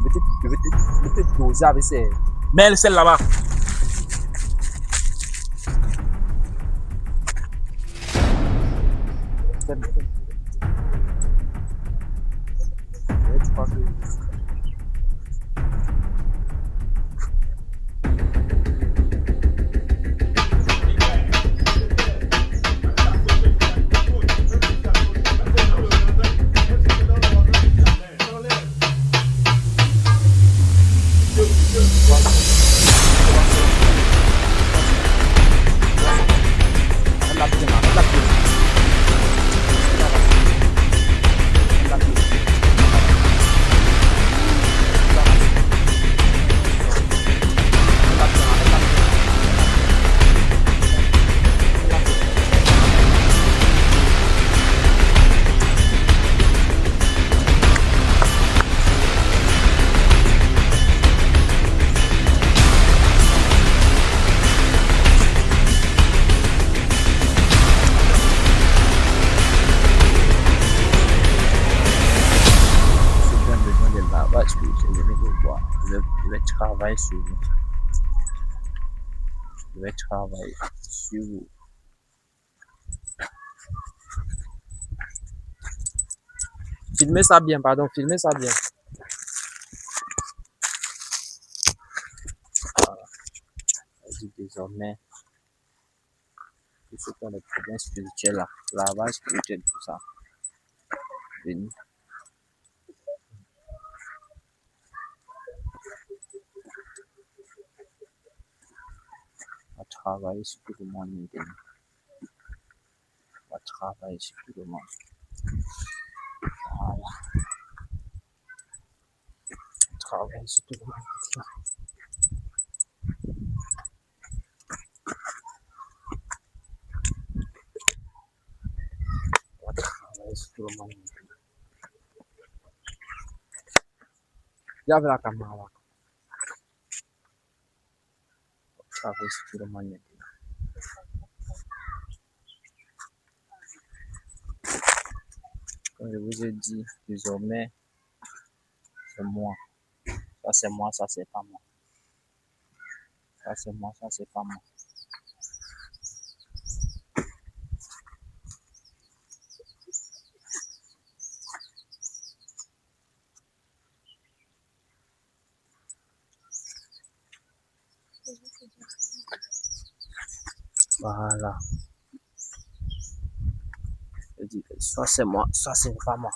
Je vais te doser avec ces... Mets celle là-bas. Tu crois que... Je vais travailler sur vous. Je vais travailler sur vous. Filmez ça bien, pardon, filmez ça bien. Voilà. Désormais, tout ce qui est des problèmes spirituels là, lavage spirituel, tout ça. Venez. On va travailler sur tout le monde maintenant. On va travailler sur tout le monde. Voilà. On travaille sur tout le monde maintenant. On va travailler sur tout le monde maintenant. Il y avait la caméra là. On va travailler sur tout le monde maintenant. Comme je vous ai dit, désormais, c'est moi. Ça c'est moi, ça c'est pas moi. Ça c'est moi, ça c'est pas moi. Voilà. Je dis, soit c'est moi, soit c'est pas moi.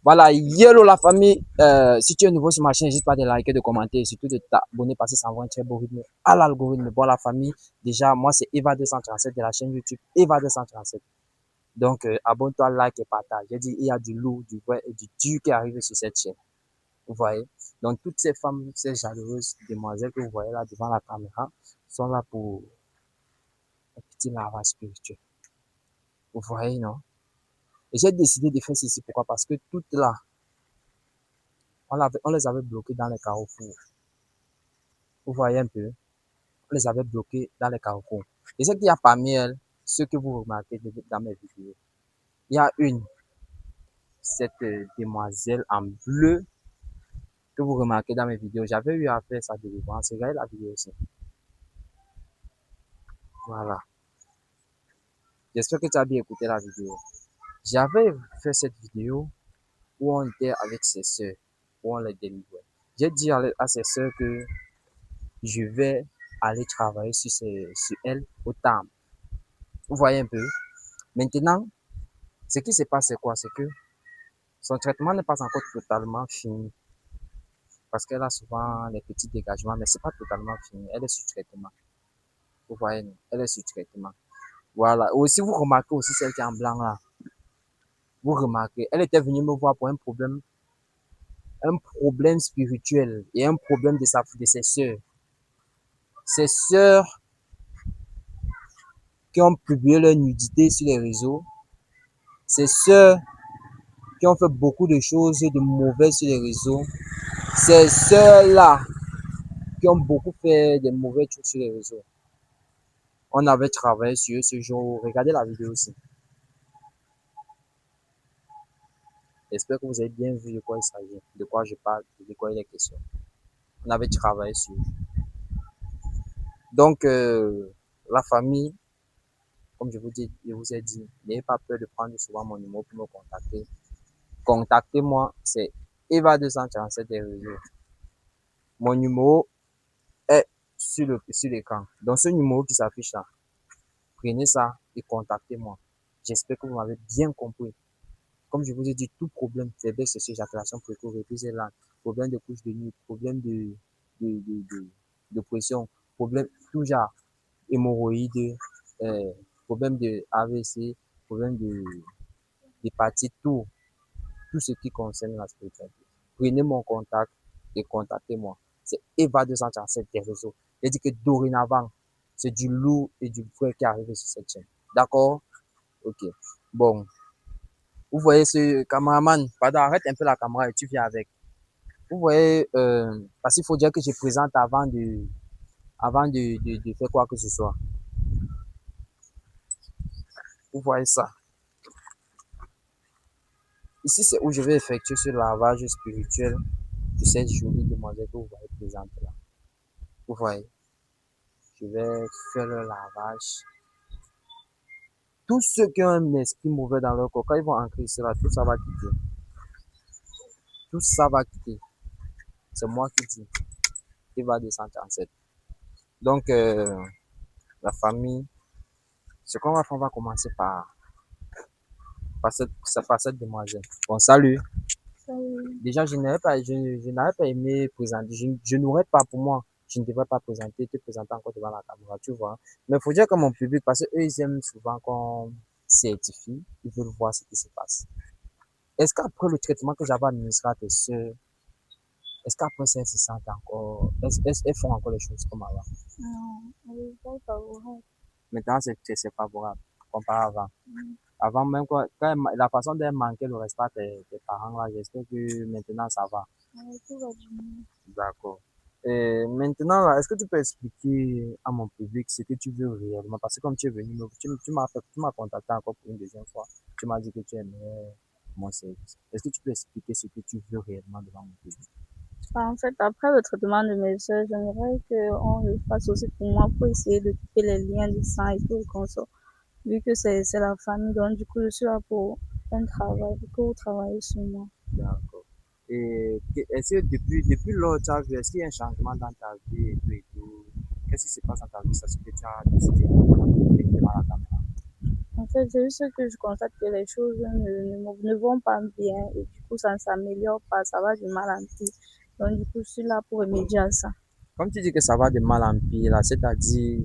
Voilà, hello la famille. Si tu es nouveau sur ma chaîne, n'hésite pas de liker, de commenter et surtout de t'abonner parce que ça envoie un très beau rythme à l'algorithme. Bon, la famille, déjà, moi c'est Eva237 de la chaîne YouTube Eva237. Donc, abonne-toi, like et partage. J'ai dit, il y a du lourd, du vrai et du dur qui arrive sur cette chaîne. Vous voyez? Donc, toutes ces femmes, ces jalouseuses demoiselles que vous voyez là devant la caméra sont là pour un petit lavage spirituel. Vous voyez, non? Et j'ai décidé de faire ceci. Pourquoi? Parce que toutes là, on les avait bloquées dans les carrefours. Vous voyez un peu? On les avait bloquées dans les carrefours. Et ce qu'il y a parmi elles, ce que vous remarquez dans mes vidéos. Il y a une, cette demoiselle en bleu que vous remarquez dans mes vidéos. J'avais eu à faire sa délivrance. Regardez la vidéo aussi. Voilà. J'espère que tu as bien écouté la vidéo. J'avais fait cette vidéo où on était avec ses soeurs, où on les délivrait. J'ai dit à ses soeurs que je vais aller travailler sur elle au temps. Vous voyez un peu. Maintenant, ce qui se passe, c'est quoi? C'est que son traitement n'est pas encore totalement fini. Parce qu'elle a souvent les petits dégagements, mais c'est pas totalement fini. Elle est sous traitement. Vous voyez, elle est sous traitement. Voilà. Aussi, vous remarquez aussi celle qui est en blanc là. Vous remarquez, elle était venue me voir pour un problème spirituel et un problème de ses sœurs. Ses sœurs qui ont publié leur nudité sur les réseaux. Ses sœurs qui ont fait beaucoup de choses de mauvaises sur les réseaux. Ces sœurs-là qui ont beaucoup fait de mauvais trucs sur les réseaux. On avait travaillé sur eux ce jour. Regardez la vidéo aussi. J'espère que vous avez bien vu de quoi il s'agit, de quoi je parle, de quoi il est question. On avait travaillé sur. Donc, la famille, comme je vous ai dit, n'ayez pas peur de prendre souvent mon numéro pour me contacter. Contactez-moi, c'est Eva247 des réseaux. Mon numéro est sur l'écran. Donc, ce numéro qui s'affiche là, prenez ça et contactez-moi. J'espère que vous m'avez bien compris. Comme je vous ai dit, tout problème, faiblesse, c'est éjaculation précoce, reprise lente, problème de couche de nuit, problème de, de, de, de pression, problème tout genre, hémorroïdes, euh, problème de AVC, problème d'hépatite, tout ce qui concerne la spiritualité. Prenez mon contact et contactez-moi. C'est Eva247 des réseaux. Il dit que dorénavant, c'est du lourd et du vrai qui arrive sur cette chaîne. D'accord? Ok. Bon. Vous voyez ce cameraman, pardon, arrête un peu la caméra et tu viens avec. Vous voyez, parce qu'il faut dire que je présente avant de faire quoi que ce soit. Vous voyez ça. Ici, c'est où je vais effectuer ce lavage spirituel de cette jolie demoiselle que vous voyez présente là. Vous voyez, je vais faire le lavage. Tous ceux qui ont un esprit mauvais dans leur corps, quand ils vont ancrer cela, tout ça va quitter. Tout ça va quitter. C'est moi qui dis. Il va descendre en 7. Donc, la famille, ce qu'on va faire, on va commencer par cette demoiselle. Bon, salut. Déjà, je n'avais pas aimé présenter. Je n'aurais pas, pour moi, je ne devrais pas te présenter encore devant la caméra, tu vois. Mais il faut dire que mon public, parce qu'eux, ils aiment souvent qu'on certifie, ils veulent voir ce qui se passe. Est-ce qu'après le traitement que j'avais administré à tes soeurs, est-ce qu'après ça, elles se sentent encore, elles font encore les choses comme avant? Non, oui, c'est favorable. Maintenant, c'est favorable, comparé à avant. Avant même, la façon dont elles manquaient le respect à tes parents, là, j'espère que maintenant, ça va. Oui, tout va bien. D'accord. Et maintenant, là, est-ce que tu peux expliquer à mon public ce que tu veux réellement? Parce que comme tu es venu, tu m'as contacté encore pour une deuxième fois. Tu m'as dit que tu aimais mon service. Est-ce que tu peux expliquer ce que tu veux réellement devant mon public? En fait, après le traitement de mes soeurs, j'aimerais qu'on le fasse aussi pour moi pour essayer de couper les liens de sang et tout le consort. Vu que c'est la famille, donc du coup, je suis là pour un travail, du coup, vous travaillez sur moi. D'accord. Et est-ce que depuis lors, tu as vu, est-ce qu'il y a un changement dans ta vie et tout et tout? Qu'est-ce qui se passe dans ta vie? C'est ce que tu as décidé de devant la caméra. En fait, c'est juste que je constate que les choses ne vont pas bien et du coup, ça ne s'améliore pas, ça va du mal en pire. Donc du coup, je suis là pour remédier à ça. Comme tu dis que ça va de mal en pire, là, c'est-à-dire,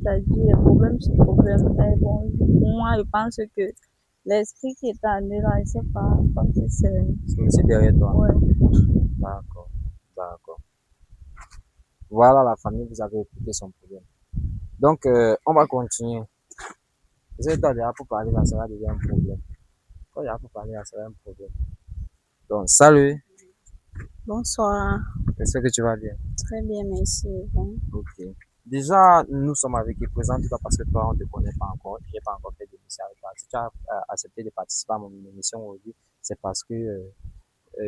C'est-à-dire, les problèmes sur problème. Mais bon, pour moi, je pense que l'esprit qui est en dedans, je sais pas, comme si c'est aussi derrière toi. ouais. D'accord, d'accord. Voilà la famille, vous avez écouté son problème. Donc, on va continuer. Parce que toi, déjà, pour parler, là, ça va devenir un problème. Quand il y a pour parler, là, ça va être un problème. Donc, salut. Bonsoir. J'espère que tu vas bien. Très bien, merci. Bon. Ok. Déjà, nous sommes avec qui présente parce que toi, on ne te connaît pas encore. Je n'ai pas encore fait d'émission avec toi. Si tu as accepté de participer à mon émission aujourd'hui, c'est parce que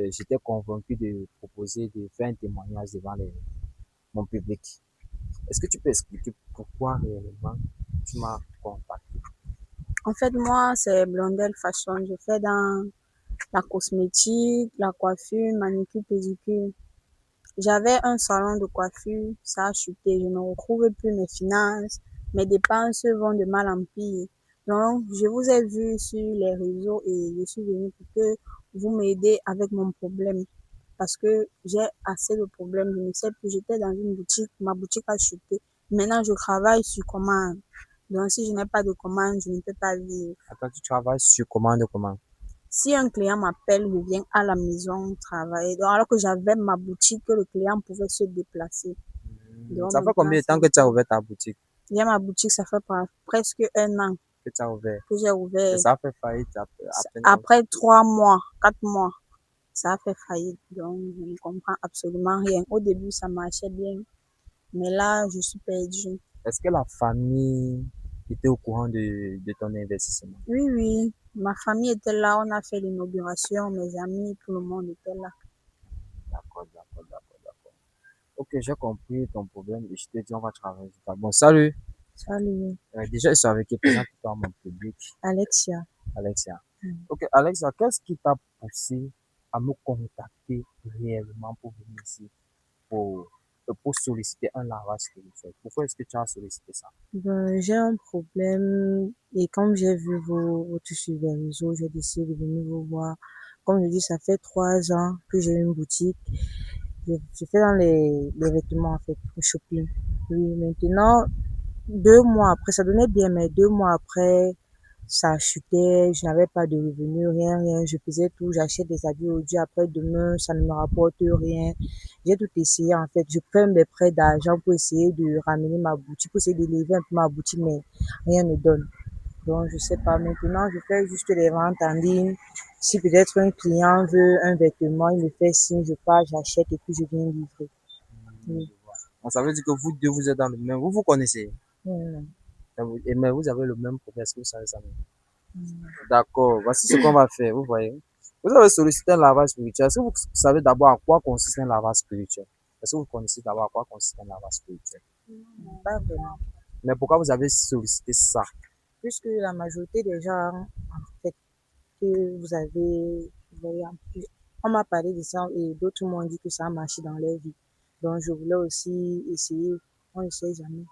j'étais convaincu de proposer de faire un témoignage devant mon public. Est-ce que tu peux expliquer pourquoi réellement tu m'as contacté? En fait, moi, c'est Blondel Fashion. Je fais dans la cosmétique, la coiffure, manicure, pédicure. J'avais un salon de coiffure, ça a chuté. Je ne retrouve plus mes finances. Mes dépenses vont de mal en pire. Donc, je vous ai vu sur les réseaux et je suis venue pour que vous m'aidez avec mon problème. Parce que j'ai assez de problèmes. Je ne sais plus. J'étais dans une boutique, ma boutique a chuté. Maintenant, je travaille sur commande. Donc, si je n'ai pas de commande, je ne peux pas vivre. Attends, tu travailles sur comment? Si un client m'appelle, je viens à la maison travailler. Donc, alors que j'avais ma boutique, que le client pouvait se déplacer. Donc, Ça fait maintenant, combien de temps que tu as ouvert ta boutique? j'ai ma boutique, ça fait presque un an Que tu as ouvert? que j'ai Et ouvert. ça a fait faillite après Après 3 mois, 4 mois, ça a fait faillite. Donc, je ne comprends absolument rien. Au début, ça marchait bien. Mais là, je suis perdue. Est-ce que la famille était au courant de ton investissement? Oui, oui. Ma famille était là, on a fait l'inauguration, mes amis, tout le monde était là. D'accord, d'accord, d'accord, d'accord. Ok, j'ai compris ton problème et je te dis, on va travailler sur ça. Bon, salut. Salut, Déjà, je suis avec qui présente-toi à mon public, Alexia. Alexia. Mm. Ok, Alexia, qu'est-ce qui t'a poussé à me contacter réellement pour venir ici, pour, pour solliciter un lavage spirituel? Pourquoi est-ce que tu as sollicité ça? Ben, j'ai un problème et comme j'ai vu vos trucs sur les réseaux, j'ai décidé de venir vous voir. Comme je dis, ça fait 3 ans que j'ai une boutique. Je fais dans les vêtements en fait, le shopping. Oui, maintenant, 2 mois après, ça donnait bien, mais 2 mois après, ça chutait, je n'avais pas de revenus, rien, rien. Je faisais tout, j'achète des habits aujourd'hui, après demain, ça ne me rapporte rien. J'ai tout essayé en fait. Je prends des prêts d'argent pour essayer de ramener ma boutique, pour essayer d'élever un peu ma boutique, mais rien ne donne. Donc, je sais pas. Maintenant, je fais juste les ventes en ligne. Si peut-être un client veut un vêtement, il me fait signe, je pars, j'achète et puis je viens livrer. Oui. Je vois. Donc, ça veut dire que vous deux, vous êtes dans le même, vous vous connaissez, Mm. mais vous avez le même problème, est-ce que vous savez ça? Mm. D'accord, voici ce qu'on va faire, vous voyez. Vous avez sollicité un lavage spirituel. Est-ce que vous savez d'abord à quoi consiste un lavage spirituel? Est-ce que vous connaissez d'abord à quoi consiste un lavage spirituel? Pas vraiment. Mais pourquoi vous avez sollicité ça? Puisque la majorité des gens, en fait, que vous voyez, on m'a parlé de ça et d'autres m'ont dit que ça a marché dans leur vie. Donc, je voulais aussi essayer. On ne sait jamais.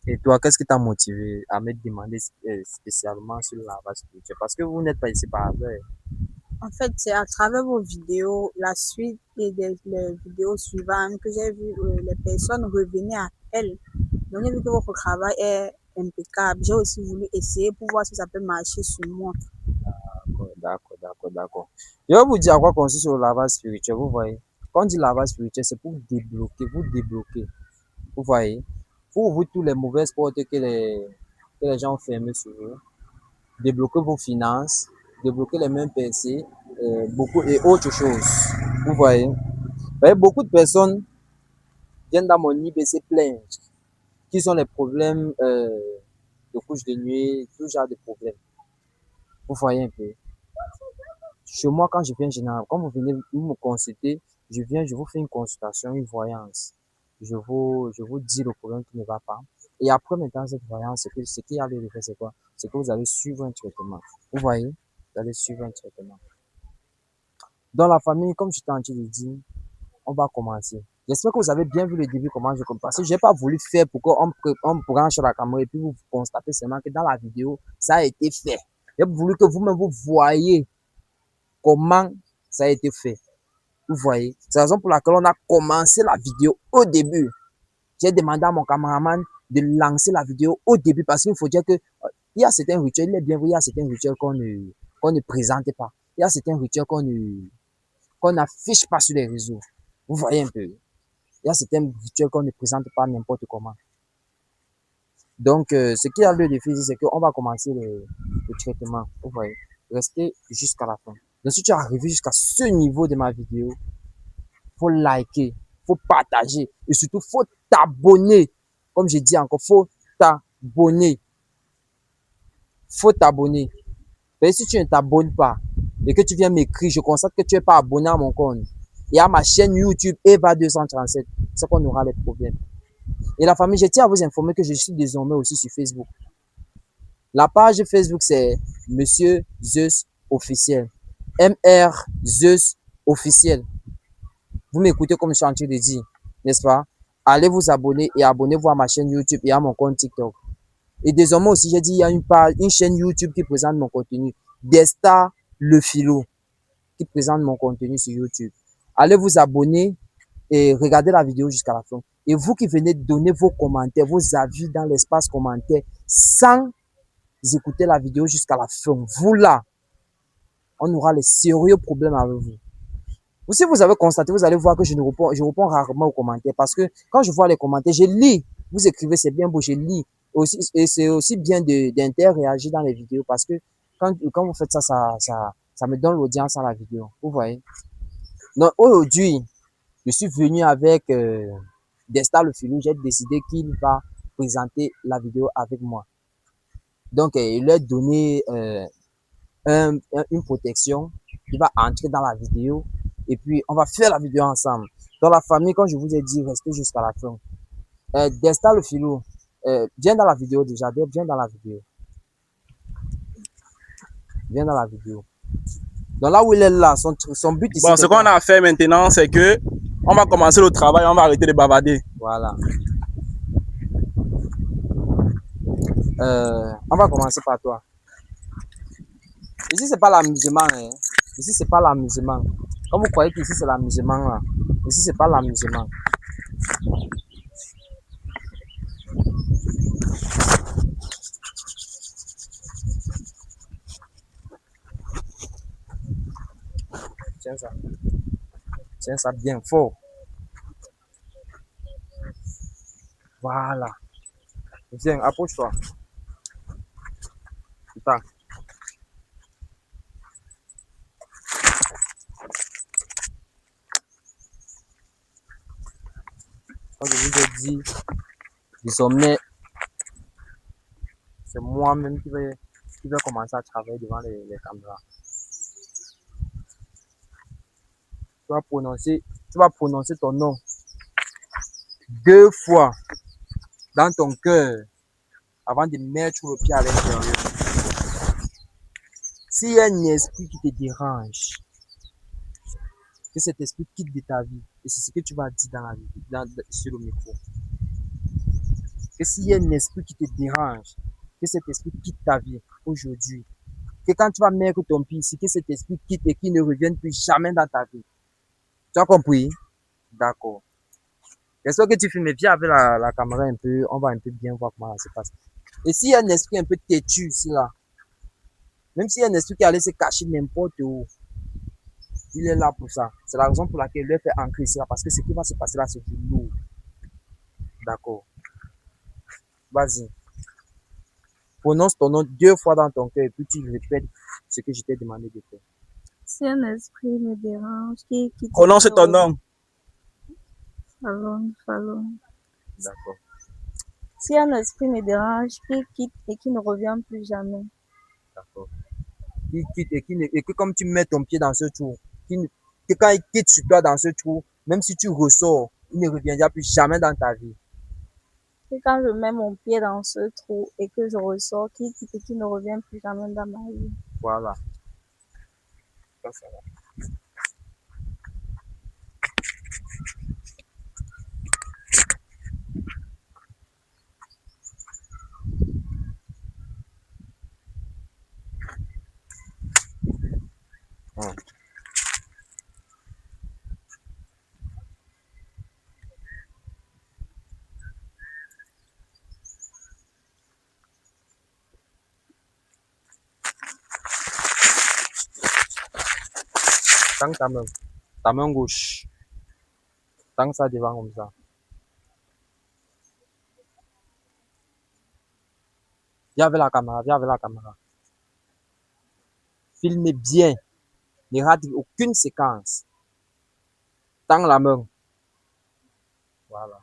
Et toi, qu'est-ce qui t'a motivé à me demander spécialement sur le lavage spirituel? Parce que vous n'êtes pas ici par hasard. En fait, c'est à travers vos vidéos, la suite et les vidéos suivantes que j'ai vu les personnes revenaient à elles. Donc, j'ai vu que votre travail est impeccable. J'ai aussi voulu essayer pour voir si ça peut marcher sur moi. D'accord, d'accord, d'accord, d'accord. Je vais vous dire à quoi consiste le lavage spirituel. Vous voyez, quand on dit lavage spirituel, c'est pour débloquer, vous débloquer. Vous voyez, pour ouvrir toutes les mauvaises portes que les gens ont fermées sur vous, débloquer vos finances, débloquer les mêmes pensées, beaucoup et autres choses. Vous voyez, beaucoup de personnes viennent dans mon IBC plaindre, qui sont les problèmes de couche de nuit, tout genre de problèmes. Vous voyez un peu. Chez moi, quand je viens généralement, quand vous venez vous me consulter, je viens, je vous fais une consultation, une voyance. Je vous dis le problème qui ne va pas. Et après, maintenant, cette voyance, ce qu'il y a lieu de faire, c'est quoi? C'est que vous allez suivre un traitement. Vous voyez? Vous allez suivre un traitement. Dans la famille, comme je t'ai en train de dire, on va commencer. J'espère que vous avez bien vu le début, comment je commence. Parce que je n'ai pas voulu faire pour qu'on branche la caméra et puis vous constatez seulement que dans la vidéo, ça a été fait. J'ai voulu que vous-même vous voyez comment ça a été fait. Vous voyez, c'est la raison pour laquelle on a commencé la vidéo au début. J'ai demandé à mon caméraman de lancer la vidéo au début parce qu'il faut dire que il y a certains rituels, il est bien vrai, il y a certains rituels qu'on ne présente pas. Il y a certains rituels qu'on n'affiche pas sur les réseaux. Vous voyez un peu. Il y a certains rituels qu'on ne présente pas n'importe comment. Donc, ce qui a lieu de faire, c'est qu'on va commencer le traitement. Vous voyez, restez jusqu'à la fin. Donc, si tu es arrivé jusqu'à ce niveau de ma vidéo, faut liker, faut partager et surtout faut t'abonner. Comme je dis encore, faut t'abonner. Faut t'abonner. Mais si tu ne t'abonnes pas et que tu viens m'écrire, je constate que tu n'es pas abonné à mon compte et à ma chaîne YouTube Eva 237, c'est qu'on aura les problèmes. Et la famille, je tiens à vous informer que je suis désormais aussi sur Facebook. La page Facebook, c'est Monsieur Zeus officiel. MR Zeus officiel. Vous m'écoutez comme je suis en train de dire, n'est-ce pas? Allez vous abonner et abonnez-vous à ma chaîne YouTube et à mon compte TikTok. Et désormais aussi, j'ai dit, il y a une chaîne YouTube qui présente mon contenu. Desta Le Philo, qui présente mon contenu sur YouTube. Allez vous abonner et regardez la vidéo jusqu'à la fin. Et vous qui venez donner vos commentaires, vos avis dans l'espace commentaire, sans écouter la vidéo jusqu'à la fin, vous là, on aura les sérieux problèmes avec vous. Si vous avez constaté, vous allez voir que je réponds rarement aux commentaires parce que quand je vois les commentaires, je lis. Vous écrivez, c'est bien beau, je lis. Aussi, et c'est aussi bien d'interréagir dans les vidéos parce que quand vous faites ça, ça me donne l'audience à la vidéo. Vous voyez? Donc aujourd'hui, je suis venu avec Desta le Filou. J'ai décidé qu'il va présenter la vidéo avec moi. Donc, il leur donner une protection. Il va entrer dans la vidéo et puis on va faire la vidéo ensemble. Dans la famille, comme je vous ai dit, restez jusqu'à la fin. Destin le filou, viens dans la vidéo déjà, viens dans la vidéo. Viens dans la vidéo. Donc là où il est là, son but ici. Bon, ce qu'on a à faire maintenant, c'est que on va commencer le travail, on va arrêter de bavarder. Voilà. On va commencer par toi. Ici, c'est pas l'amusement. Hein. Ici, c'est pas l'amusement. Comme vous croyez qu'ici, c'est l'amusement, là. Ici, c'est pas l'amusement. Tiens ça. Tiens ça bien fort. Voilà. Viens, approche-toi. Putain. Comme je vous ai dit, désormais, c'est moi-même qui vais commencer à travailler devant les caméras. Tu vas prononcer ton nom 2 fois dans ton cœur avant de mettre le pied à l'intérieur. S'il y a un esprit qui te dérange, que cet esprit quitte de ta vie. Et c'est ce que tu vas dire dans la vie, sur le micro. Que s'il y a un esprit qui te dérange, que cet esprit quitte ta vie aujourd'hui. Que quand tu vas mettre ton pied ici, que cet esprit quitte et qu'il ne revienne plus jamais dans ta vie. Tu as compris? D'accord. J'espère que tu filmes bien avec la caméra un peu. On va un peu bien voir comment ça se passe. Et s'il y a un esprit un peu têtu ici, là, même s'il y a un esprit qui allait se cacher n'importe où, il est là pour ça. C'est la raison pour laquelle il leur fait ancrer ici, là, parce que ce qui va se passer là, c'est du lourd. D'accord. Vas-y. Prononce ton nom 2 fois dans ton cœur et puis tu répètes ce que je t'ai demandé de faire. Si un esprit me dérange, qui Prononce ton nom. Fallon. D'accord. Si un esprit me dérange, qui quitte et qui ne revient plus jamais. D'accord. Qui quitte et que comme tu mets ton pied dans ce trou, que quand il quitte sur toi dans ce trou, même si tu ressors, il ne reviendra plus jamais dans ta vie. Et quand je mets mon pied dans ce trou et que je ressors, qui quitte et qui ne revient plus jamais dans ma vie. Voilà. Ça, ça va. Hum. Tends ta main gauche. Tends ça devant comme ça. Viens avec la caméra, viens avec la caméra. Filmez bien. Ne rate aucune séquence. Tends la main. Voilà.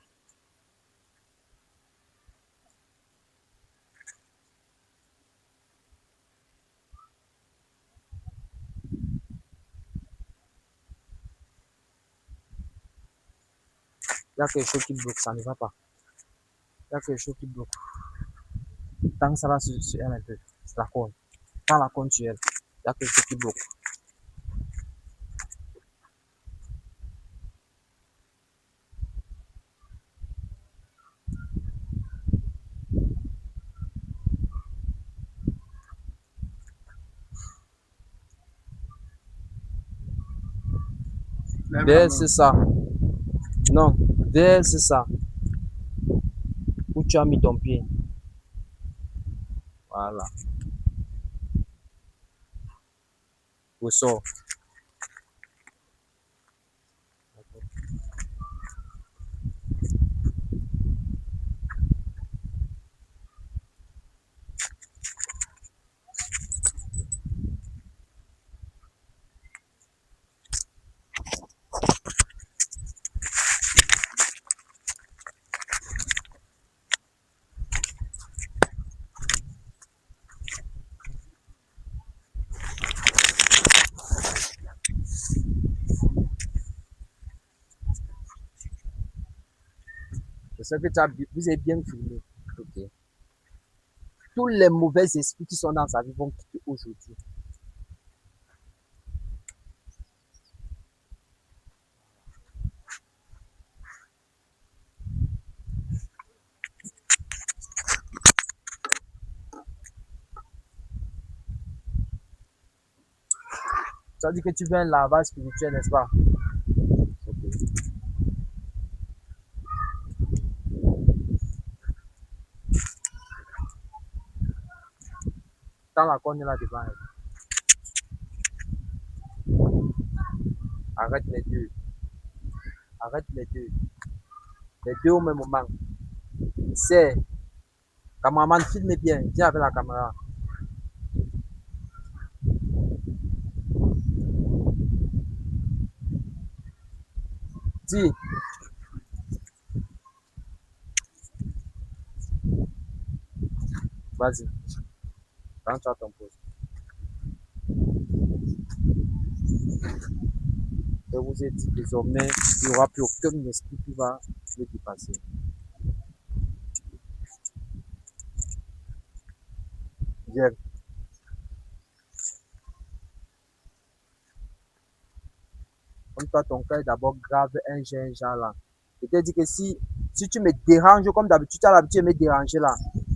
Il y a quelque chose qui bloque, ça ne va pas. Il y a quelque chose qui bloque. Tends ça là sur elle un peu. C'est la cône. Tends la cône sur elle. Il y a quelque chose qui bloque. Verse ça. Non, verse ça. Où tu as mis ton pied. Voilà. Ressort. C'est que vous avez bien filmé. Ok. Tous les mauvais esprits qui sont dans sa vie vont quitter aujourd'hui. Ça veut dire que tu veux un lavage spirituel, n'est-ce pas? Ok. Dans la corne là devant elle. Arrête les deux. Arrête les deux. Les deux au même moment. C'est. Cameraman, filme bien. Viens avec la caméra. Dis. Vas-y. Rentre à ton poste. Je vous ai dit désormais, il n'y aura plus aucun esprit qui va le dépasser. Viens. Comme toi, ton cœur est d'abord grave, un genre là. Je t'ai dit que si tu me déranges comme d'habitude, tu as l'habitude de me déranger là.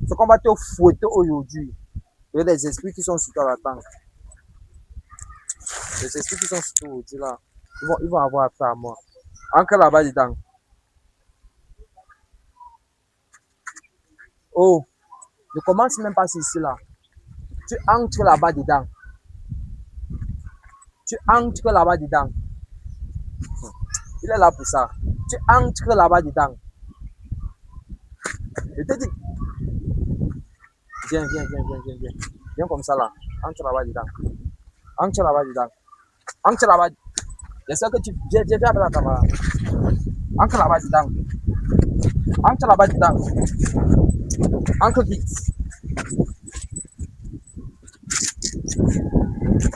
C'est qu'on va te fouetter aujourd'hui. Il y a des esprits qui sont sur toi là-dedans. Les esprits qui sont sur toi aujourd'hui là, ils vont avoir affaire à moi. Entre là-bas dedans. Oh, ne commence même pas ici là. Tu entres là-bas dedans. Tu entres là-bas dedans. Il est là pour ça. Tu entres là-bas dedans. Je te dis. Viens. Viens comme ça là. Entre là-bas dedans. Entre là-bas dedans. Entre là-bas. J'espère que tu viens avec la caméra. Entre là-bas dedans. Entre là-bas dedans. Entre vite.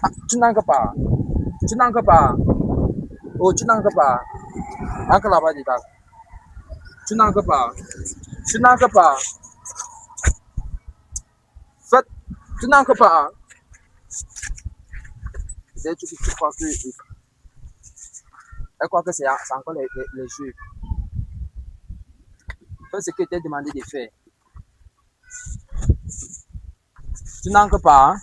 Ah, tu n'entres pas. Tu n'entres pas. Oh, tu n'entres pas. Entre là-bas dedans. Tu n'entres pas. Tu n'entres pas. Faites. Tu n'entres pas. C'est tu crois que. Elle croit que c'est encore les jeux. Fais ce que tu t'es demandé de faire. Tu n'entres pas. Hein?